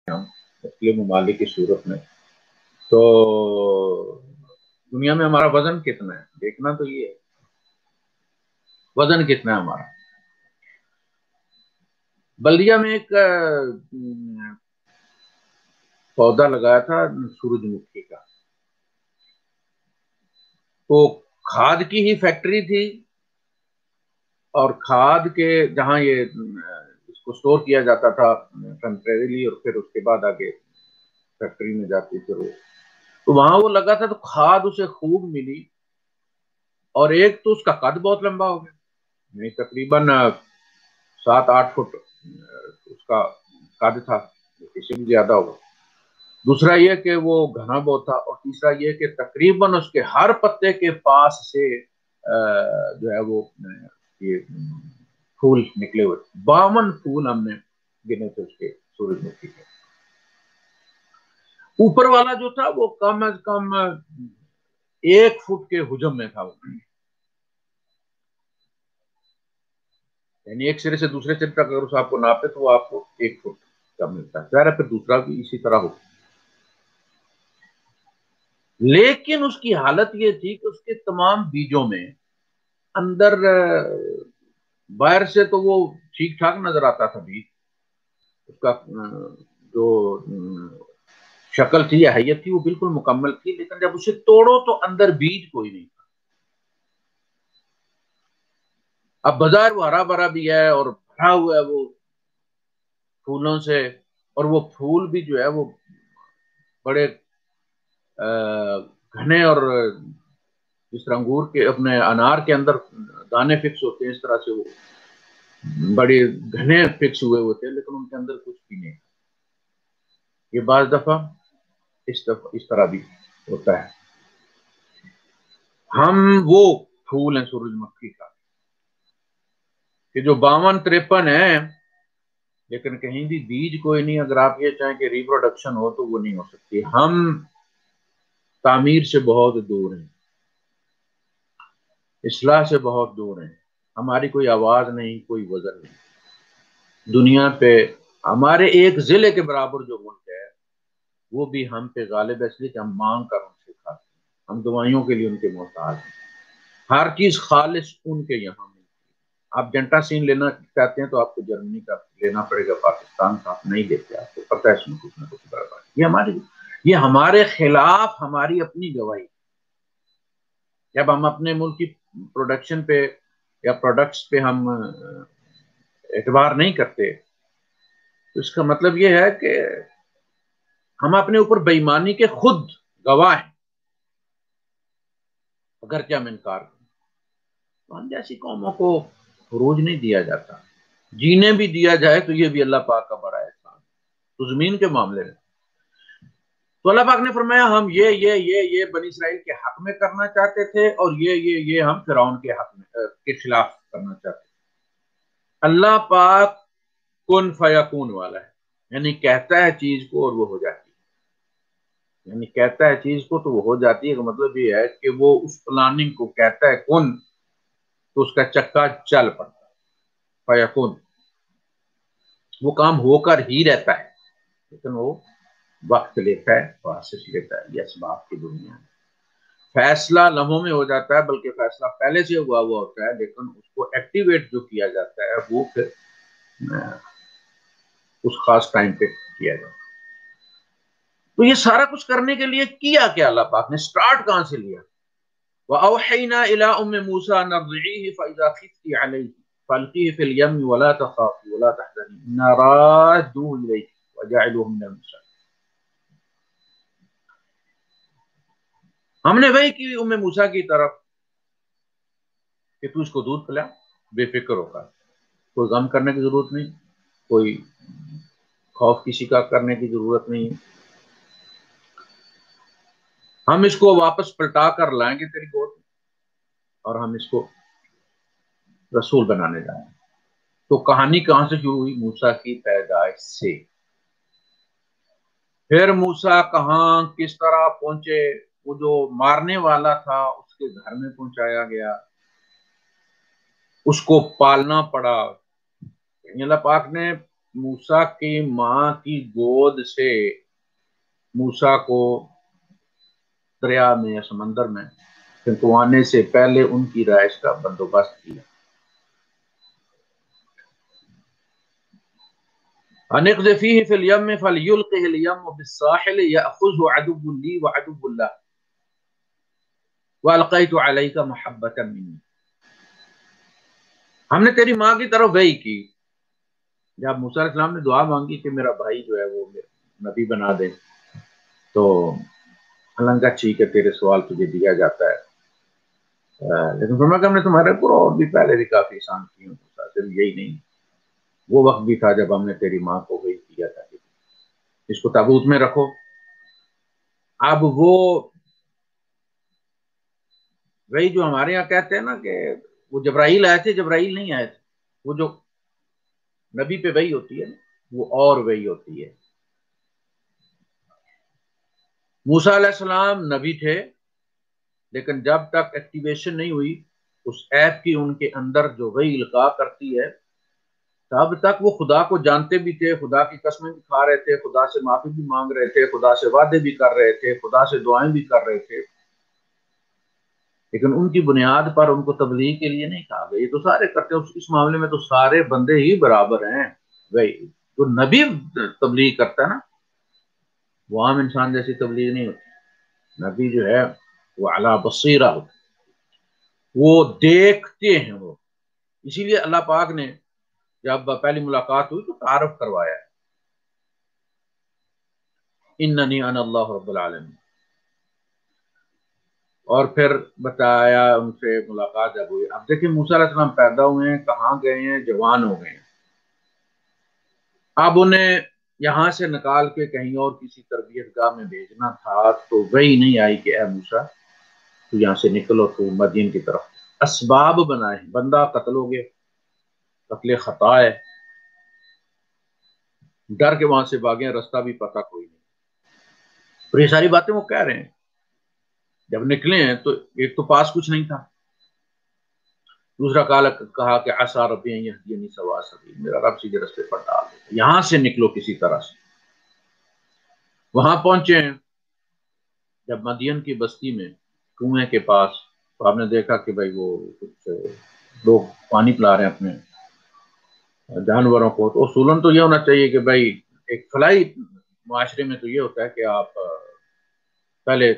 ہم مختلف ممالک کی صورت میں، تو دنیا میں ہمارا وزن کتنا ہے دیکھنا تو یہ ہے، وزن کتنا ہے ہمارا۔ بلدیہ میں ایک پودا لگایا تھا سورج مکھی کا، تو کھاد کی ہی فیکٹری تھی، اور کھاد کے جہاں یہ اس کو سٹور کیا جاتا تھا ٹیمپریریلی، اور پھر اس کے بعد آگے فیکٹری میں جاتی پھر وہ، تو وہاں وہ لگا تھا، تو کھاد اسے خوب ملی، اور ایک تو اس کا قد بہت لمبا ہو گیا، یعنی تقریباً 7-8 فٹ اس کا قد تھا، اس سے بھی زیادہ ہوگا۔ دوسرا یہ کہ وہ گھنا بہت تھا، اور تیسرا یہ کہ تقریباً اس کے ہر پتے کے پاس سے جو ہے وہ یہ پھول نکلے ہوئے، 52 پھول ہم نے گنے تھے اس کے سورج مکھی کے۔ اوپر والا جو تھا وہ کم از کم 1 فٹ کے حجم میں تھا، یعنی ایک سرے سے دوسرے سرے تک اگر اس آپ کو ناپے تو وہ آپ کو 1 فٹ کا ملتا ہے، ظاہر ہے پھر دوسرا بھی اسی طرح ہو۔ لیکن اس کی حالت یہ تھی کہ اس کے تمام بیجوں میں اندر باہر سے تو وہ ٹھیک ٹھاک نظر آتا تھا بیج، اس کا جو شکل تھی یا حیت تھی وہ بالکل مکمل تھی، لیکن جب اسے توڑو تو اندر بیج کوئی نہیں تھا۔ اب بظاہر وہ ہرا بھرا بھی ہے اور بھرا ہوا ہے وہ پھولوں سے، اور وہ پھول بھی جو ہے وہ بڑے گھنے، اور جس طرح انگور کے اپنے انار کے اندر دانے فکس ہوتے ہیں اس طرح سے وہ بڑے گھنے فکس ہوئے ہوتے ہیں، لیکن ان کے اندر کچھ بھی نہیں۔ یہ بعض دفعہ اس طرح بھی ہوتا ہے۔ ہم وہ پھول ہیں سورج مکھی کا کہ جو 52-53 ہیں، لیکن کہیں بھی بیج کوئی نہیں۔ اگر آپ یہ چاہیں کہ ریپروڈکشن ہو تو وہ نہیں ہو سکتی۔ ہم تعمیر سے بہت دور ہیں، اصلاح سے بہت دور ہیں، ہماری کوئی آواز نہیں، کوئی وزن نہیں دنیا پہ۔ ہمارے ایک ضلع کے برابر جو ملک ہے وہ بھی ہم پہ غالب ہے، اس لیے کہ ہم مانگ کر ان سے کھاتے ہیں، ہم دوائیوں کے لیے ان کے محتاج ہیں، ہر چیز خالص ان کے یہاں ملتی ہے۔ آپ جنٹاسین لینا چاہتے ہیں تو آپ کو جرمنی کا لینا پڑے گا، پاکستان کا آپ نہیں لیتے، آپ کو پتہ ہے اس میں کچھ نہ کچھ گڑبڑ ہے۔ یہ ہمارے خلاف ہماری اپنی گواہی۔ جب ہم اپنے ملک کی پروڈکشن پہ یا پروڈکٹس پہ ہم اعتبار نہیں کرتے تو اس کا مطلب یہ ہے کہ ہم اپنے اوپر بے ایمانی کے خود گواہ ہیں، اگرچہ ہم انکار کریں۔ تو ہم جیسی قوموں کو خروج نہیں دیا جاتا، جینے بھی دیا جائے تو یہ بھی اللہ پاک کا بڑا احسان تو زمین کے معاملے میں۔ تو اللہ پاک نے فرمایا ہم یہ بنی اسرائیل کے حق میں کرنا چاہتے تھے، اور یہ ہم فرعون کے حق میں کے خلاف کرنا چاہتے تھے۔ اللہ پاک کن فیکون والا ہے، یعنی کہتا ہے چیز کو اور وہ ہو جاتی ہے، یعنی کہتا ہے چیز کو تو وہ ہو جاتی ہے، کا مطلب یہ ہے کہ وہ اس پلاننگ کو کہتا ہے کن تو اس کا چکا چل پڑتا ہے، فیکون، وہ کام ہو کر ہی رہتا ہے، لیکن وہ وقت لیتا ہے، پروسیس لیتا ہے۔ یہ اسباب کی دنیا ہے، فیصلہ لمحوں میں ہو جاتا ہے، بلکہ فیصلہ پہلے سے ہوا ہوتا ہے، لیکن اس کو ایکٹیویٹ جو کیا جاتا ہے وہ پھر اس خاص ٹائم پہ کیا جاتا ہے۔ تو یہ سارا کچھ کرنے کے لیے کیا کیا اللہ پاک نے، سٹارٹ کہاں سے لیا؟ وَأَوْحَيْنَا إِلَىٰ أُمِّ مُوسَىٰ أَنْ أَرْضِعِيهِ فَإِذَا خِفْتِ عَلَيْهِ فَأَلْقِيهِ فِي الْيَمِّ وَلَا تَخَافِي وَلَا تَحْزَنِي إِنَّا رَادُّوهُ إِلَيْكِ وَجَاعِلُوهُ مِنَ الْمُرْسَلِينَ۔ ہم نے وحی کی موسیٰ کی طرف کہ تو اس کو دودھ پلا، بے فکر ہو کر، کوئی غم کرنے کی ضرورت نہیں، کوئی خوف کسی کا کرنے کی ضرورت نہیں، ہم اس کو واپس پلٹا کر لائیں گے تیری گود میں، اور ہم اس کو رسول بنانے جائیں گے۔ تو کہانی کہاں سے شروع ہوئی؟ موسیٰ کی پیدائش سے۔ پھر موسیٰ کہاں کس طرح پہنچے؟ وہ جو مارنے والا تھا اس کے گھر میں پہنچایا گیا، اس کو پالنا پڑا۔ اللہ پاک نے موسیٰ کی ماں کی گود سے موسیٰ کو دریا میں یا سمندر میں پھنکوانے سے پہلے ان کی رہائش کا بندوبست کیا. ان اقذفیہ فی الیم فلیلقہ الیم بالساحل یأخذہ عدو لی وعدو لہ والقیت علیک محبۃ منی. ہم نے تیری ماں کی طرف وحی کی جب موسیٰ علیہ السلام نے دعا مانگی کہ میرا بھائی جو ہے وہ نبی بنا دے، تو اللہ کا ٹھیک ہے تیرے سوال تجھے دیا جاتا ہے، لیکن فرمایا کہ ہم نے تمہارے اوپر اور بھی پہلے بھی کافی احسان کیے ہیں، صرف یہی نہیں، وہ وقت بھی تھا جب ہم نے تیری ماں کو وحی کیا تھا کہ اس کو تابوت میں رکھو. اب وہ وہی جو ہمارے یہاں کہتے ہیں نا کہ وہ جبرائیل آئے تھے، جبرائیل نہیں آئے تھے. وہ جو نبی پہ وحی ہوتی ہے وہ اور وحی ہوتی ہے. موسیٰ علیہ السلام نبی تھے، لیکن جب تک ایکٹیویشن نہیں ہوئی اس ایپ کی ان کے اندر جو وحی القاء کرتی ہے، تب تک وہ خدا کو جانتے بھی تھے، خدا کی قسمیں بھی کھا رہے تھے، خدا سے معافی بھی مانگ رہے تھے، خدا سے وعدے بھی کر رہے تھے، خدا سے دعائیں بھی کر رہے تھے، لیکن ان کی بنیاد پر ان کو تبلیغ کے لیے نہیں کہا گیا. یہ تو سارے کرتے ہیں، اس معاملے میں تو سارے بندے ہی برابر ہیں. وہی جو نبی تبلیغ کرتا ہے نا، وہ عام انسان جیسی تبلیغ نہیں ہوتی. نبی جو ہے وہ علی بصیرہ ہوتا، وہ دیکھتے ہیں. وہ اسی لیے اللہ پاک نے جب پہلی ملاقات ہوئی تو تعارف کروایا، اننی انا اللہ رب العالمین، اور پھر بتایا ان سے ملاقات جب ہوئی. اب دیکھیں موسیٰ علیہ السلام پیدا ہوئے ہیں، کہاں گئے ہیں، جوان ہو گئے ہیں. اب انہیں یہاں سے نکال کے کہیں اور کسی تربیت گاہ میں بھیجنا تھا، تو وہی نہیں آئی کہ اے موسیٰ تو یہاں سے نکلو، تو مدین کی طرف. اسباب بنائے، بندہ قتل ہو گیا، قتل خطا ہے، ڈر کے وہاں سے بھاگے، رستہ بھی پتہ کوئی نہیں. اور یہ ساری باتیں وہ کہہ رہے ہیں. جب نکلے ہیں تو ایک تو پاس کچھ نہیں تھا، دوسرا کہا کہ عسیٰ ربی ان یہدینی سواء السبیل، میرا رب سیدھے رستے پر ڈال دے، یہاں سے نکلو کسی طرح سے. وہاں پہنچے ہیں جب مدین کی بستی میں کنویں کے پاس، تو آپ نے دیکھا کہ بھائی وہ کچھ لوگ پانی پلا رہے ہیں اپنے جانوروں کو. تو اصولاً تو یہ ہونا چاہیے کہ بھائی ایک فلاحی معاشرے میں تو یہ ہوتا ہے کہ آپ پہلے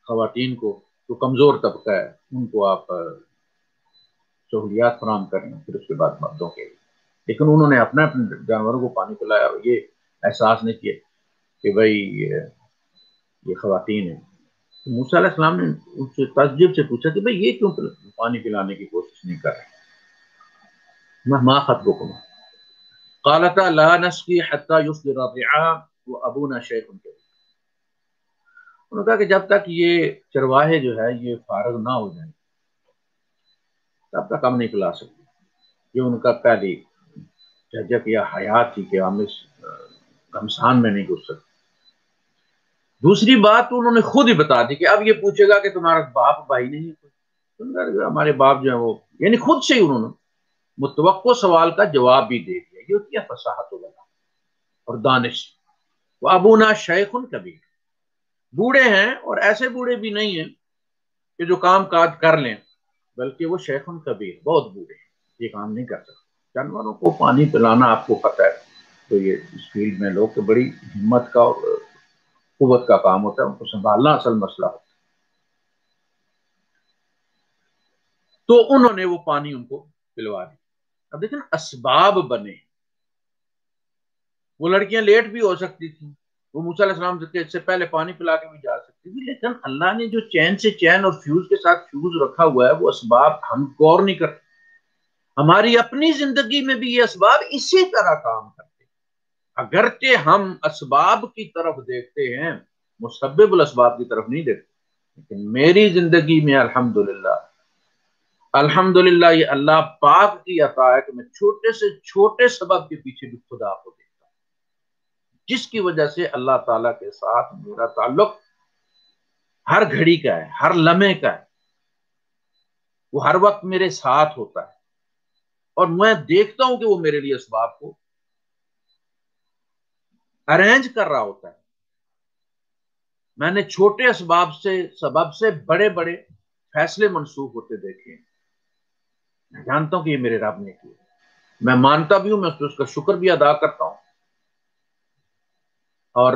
خواتین کو، جو کمزور طبقہ ہے ان کو آپ سہولیات فراہم کریں، پھر اس کے بعد مردوں کے. لیکن انہوں نے اپنے جانوروں کو پانی پلایا اور یہ احساس نہیں کیا کہ بھائی یہ خواتین ہیں. موسیٰ علیہ السلام نے ان سے تعجب سے پوچھا کہ بھئی یہ کیوں پانی پلانے کی کوشش نہیں کر رہے؟ ما خطبکما قالتا لا نسقی حتی یصدر الرعاء وابونا شیخ کبیر. انہوں نے کہا کہ جب تک یہ چرواہے جو ہے یہ فارغ نہ ہو جائیں تب تک ہم نہیں پلا سکتے. یہ ان کا پہلی جھجک یا حیات تھی کہ ہم اس گھمسان میں نہیں گھس سکتے. دوسری بات تو انہوں نے خود ہی بتا دی کہ اب یہ پوچھے گا کہ تمہارا باپ بھائی نہیں ہے، ہمارے باپ جو ہے وہ، یعنی خود سے ہی انہوں نے متوقع سوال کا جواب بھی دے دیا. یہ ہوتی ہے فصاحت الکلام اور دانش. وہ ابونا شیخ کبیر، بوڑھے ہیں اور ایسے بوڑھے بھی نہیں ہیں کہ جو کام کاج کر لیں، بلکہ وہ شیخ کبیر، بہت بوڑھے ہیں، یہ کام نہیں کر سکتے. جانوروں کو پانی پلانا آپ کو پتہ ہے، تو یہ اس فیلڈ میں لوگ کہ بڑی ہمت کا اور قوت کا کام ہوتا ہے، ان کو سنبھالنا اصل مسئلہ ہوتا ہے. تو انہوں نے وہ پانی ان کو پلوا دی. اب دیکھیں اسباب بنے. وہ لڑکیاں لیٹ بھی ہو سکتی تھیں، وہ موسیٰ علیہ السلام سے پہلے پانی پلا کے بھی جا سکتی تھی، لیکن اللہ نے جو چین سے چین اور فیوز کے ساتھ فیوز رکھا ہوا ہے وہ اسباب ہم غور نہیں کرتے. ہماری اپنی زندگی میں بھی یہ اسباب اسی طرح کام کرتے. اگرچہ ہم اسباب کی طرف دیکھتے ہیں، مسبب الاسباب کی طرف نہیں دیکھتے، لیکن میری زندگی میں الحمدللہ یہ اللہ پاک کی عطا ہے کہ میں چھوٹے سے چھوٹے سبب کے پیچھے بھی خدا کو دیکھتا ہوں، جس کی وجہ سے اللہ تعالیٰ کے ساتھ میرا تعلق ہر گھڑی کا ہے، ہر لمحے کا ہے. وہ ہر وقت میرے ساتھ ہوتا ہے اور میں دیکھتا ہوں کہ وہ میرے لیے اسباب کو ارینج کر رہا ہوتا ہے. میں نے چھوٹے سبب سے بڑے بڑے فیصلے منسوخ ہوتے دیکھے. میں جانتا ہوں کہ یہ میرے رب نے کیا. میں مانتا بھی ہوں, میں اس کا شکر بھی ادا کرتا ہوں. اور